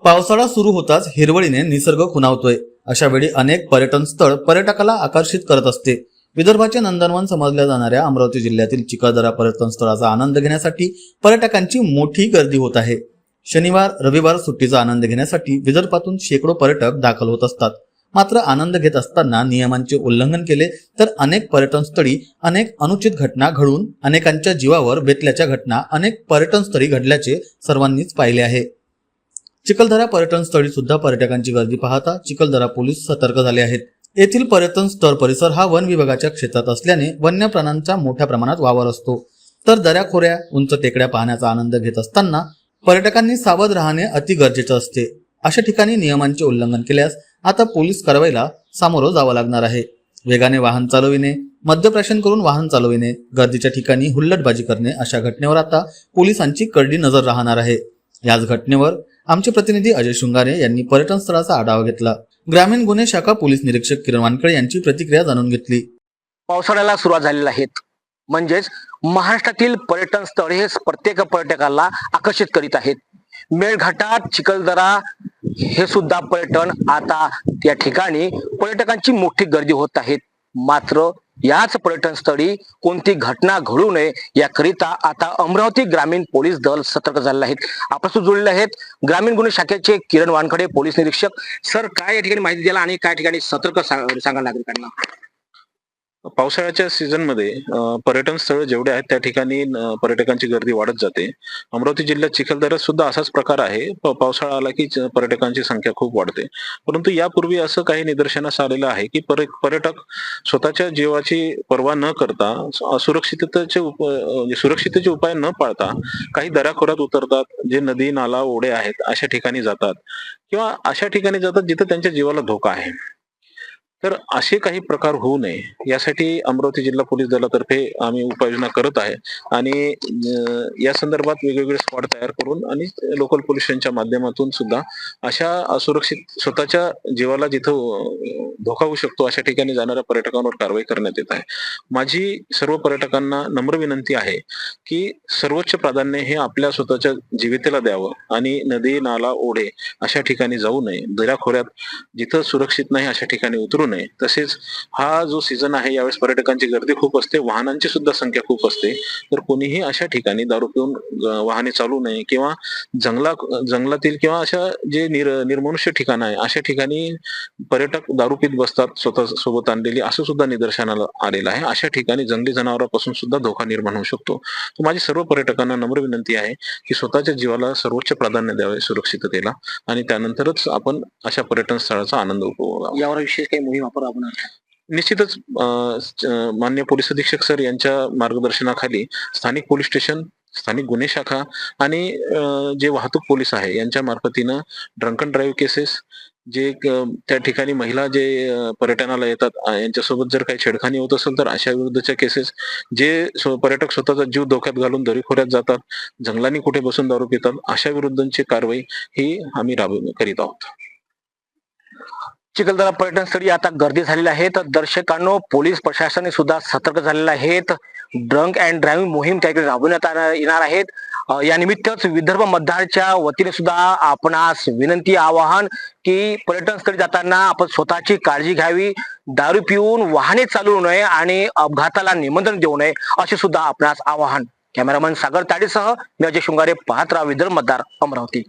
पावसाळा सुरू होताच हिरवळीने निसर्ग खुणावतोय। अशा वेळी अनेक पर्यटन स्थळ पर्यटकाला आकर्षित करत असते। विदर्भाचे नंदनवन समजल्या जाणाऱ्या अमरावती जिल्ह्यातील चिखलदरा पर्यटन स्थळाचा आनंद घेण्यासाठी पर्यटकांची मोठी गर्दी होत आहे। शनिवार रविवार सुट्टीचा आनंद घेण्यासाठी विदर्भातून शेकडो पर्यटक दाखल होत असतात। मात्र आनंद घेत असताना नियमांचे उल्लंघन केले तर अनेक पर्यटन स्थळी अनेक अनुचित घटना घडून अनेकांच्या जीवावर बेतल्याच्या घटना अनेक पर्यटन स्थळी घडल्याचे सर्वांनीच पाहिले आहे। चिखलदरा पर्यटन स्थळी सुद्धा पर्यटकांची गर्दी पाहता चिखलदरा पोलीस सतर्क झाले आहेत। येथील पर्यटन स्थळ परिसर हा वन विभागाच्या क्षेत्रात असल्याने वन्य प्राण्यांचा मोठ्या प्रमाणात वावर असतो। तर दऱ्याखोऱ्या उंच टेकड्या पाहण्याचा आनंद घेत असताना पर्यटकांनी सावध राहणे अति गरजेचे असते। अशा ठिकाणी नियमांचे उल्लंघन केल्यास आता पोलीस कारवाईला सामोरं जावं लागणार आहे। वेगाने वाहन चालविणे, मद्यप्राशन करून वाहन चालविणे, गर्दीच्या ठिकाणी हुल्लडबाजी करणे अशा घटनेवर आता पोलिसांची करडी नजर राहणार आहे। याच घटनेवर आमचे प्रतिनिधी अजय शृंगारे यांनी पर्यटन स्थळाचा आढावा घेतला। ग्रामीण गुन्हे शाखा पोलीस निरीक्षक किरण वानखळे यांची प्रतिक्रिया जाणून घेतली। पावसाळ्याला सुरुवात झालेली आहे, म्हणजेच महाराष्ट्रातील पर्यटन स्थळ हे प्रत्येक पर्यटकाला आकर्षित करीत आहेत। मेळघाटात चिखलदरा हे सुद्धा पर्यटन आता त्या ठिकाणी पर्यटकांची मोठी गर्दी होत आहे। मात्र याच पर्यटन स्थळी कोणती घटना घडू नये याकरिता आता अमरावती ग्रामीण पोलीस दल सतर्क झाले आहेत। आपल्यासोबत जोडलेले आहेत ग्रामीण गुन्हे शाखेचे किरण वानखळे पोलीस निरीक्षक। सर, काय या ठिकाणी माहिती द्याल आणि काय ठिकाणी सतर्क सांगा नागरिकांना? पावसाळ्याच्या सीझन मध्ये पर्यटन स्थळ जेवढे आहेत त्या ठिकाणी पर्यटकांची गर्दी वाढत जाते। अमरावती जिल्ह्यात चिखलदऱ्यात सुद्धा असाच प्रकार आहे। पावसाळा आला की पर्यटकांची संख्या खूप वाढते। परंतु यापूर्वी असं काही निदर्शनास आलेलं आहे की पर्यटक स्वतःच्या जीवाची पर्वा न करता सुरक्षिततेचे उपाय न पाळता काही दऱ्याखोऱ्यात उतरतात, जे नदी नाला ओढे आहेत अशा ठिकाणी जातात किंवा अशा ठिकाणी जातात जिथे त्यांच्या जीवाला धोका आहे। तर असे काही प्रकार होऊ नये यासाठी अमरावती जिल्हा पोलीस दलातर्फे आम्ही उपाययोजना करत आहे आणि या संदर्भात वेगवेगळे स्क्वॉड तयार करून आणि लोकल पोलिसांच्या माध्यमातून सुद्धा अशा असुरक्षित स्वतःच्या जीवाला जिथं धोका होऊ शकतो अशा ठिकाणी जाणाऱ्या पर्यटकांवर कारवाई करण्यात येत आहे। माझी सर्व पर्यटकांना नम्र विनंती आहे की सर्वोच्च प्राधान्य हे आपल्या स्वतःच्या जीवितेला द्यावं आणि नदी नाला ओढे अशा ठिकाणी जाऊ नये। दऱ्याखोऱ्यात जिथं सुरक्षित नाही अशा ठिकाणी उतरू नये। तसेच हा जो सीझन आहे यावेळेस पर्यटकांची गर्दी खूप असते, वाहनांची सुद्धा संख्या खूप असते। तर कोणीही अशा ठिकाणी दारू पिऊन वाहने चालू नये किंवा जंगलातील किंवा अशा जे निर्मनुष्य ठिकाण आहे अशा ठिकाणी पर्यटक दारू पीत बसतात स्वतः सोबत आणलेली, असं सुद्धा निदर्शनाला आलेलं आहे। अशा ठिकाणी जंगली जनावरांपासून सुद्धा धोका निर्माण होऊ शकतो। तर माझी सर्व पर्यटकांना नम्र विनंती आहे की स्वतःच्या जीवाला सर्वोच्च प्राधान्य द्यावे सुरक्षिततेला आणि त्यानंतरच आपण अशा पर्यटन स्थळाचा आनंद उपभोगावा। यावर विशेष काही मोहीम आपण निश्चितच माननीय पोलीस अधीक्षक सर यांच्या मार्गदर्शनाखाली स्थानिक पोलीस स्टेशन, स्थानिक गुन्हे शाखा आणि जे वाहतूक पोलीस आहे यांच्या मार्फतीनं ड्रंक अँड ड्राईव्ह केसेस, जे त्या ठिकाणी महिला जे पर्यटनाला येतात यांच्यासोबत जर काही छेडखानी होत असेल तर अशा विरुद्धच्या केसेस, जे पर्यटक स्वतःचा जीव धोक्यात घालून दरीखोऱ्यात जातात, जंगलांनी कुठे बसून दारू पितात अशा विरुद्धची कारवाई ही आम्ही करीत आहोत। चिखलदरा पर्यटन स्थळी आता गर्दी झालेली आहे, तर दर्शकांनो पोलीस प्रशासनाने सुद्धा सतर्क झालेले आहेत। ड्रंक अँड ड्राईव्ह मोहीम त्याकडे राबवण्यात येणार आहेत। या निमित्तच विदर्भ मतदारच्या वतीने सुद्धा आपणास विनंती आवाहन की पर्यटन स्थळी जाताना आपण स्वतःची काळजी घ्यावी, दारू पिऊन वाहने चालवू नये आणि अपघाताला निमंत्रण देऊ नये असे सुद्धा आपणास आवाहन। कॅमेरामन सागर ताडेसह मी अजय शृंगारे, पाहत राहा विदर्भ मतदार, अमरावती।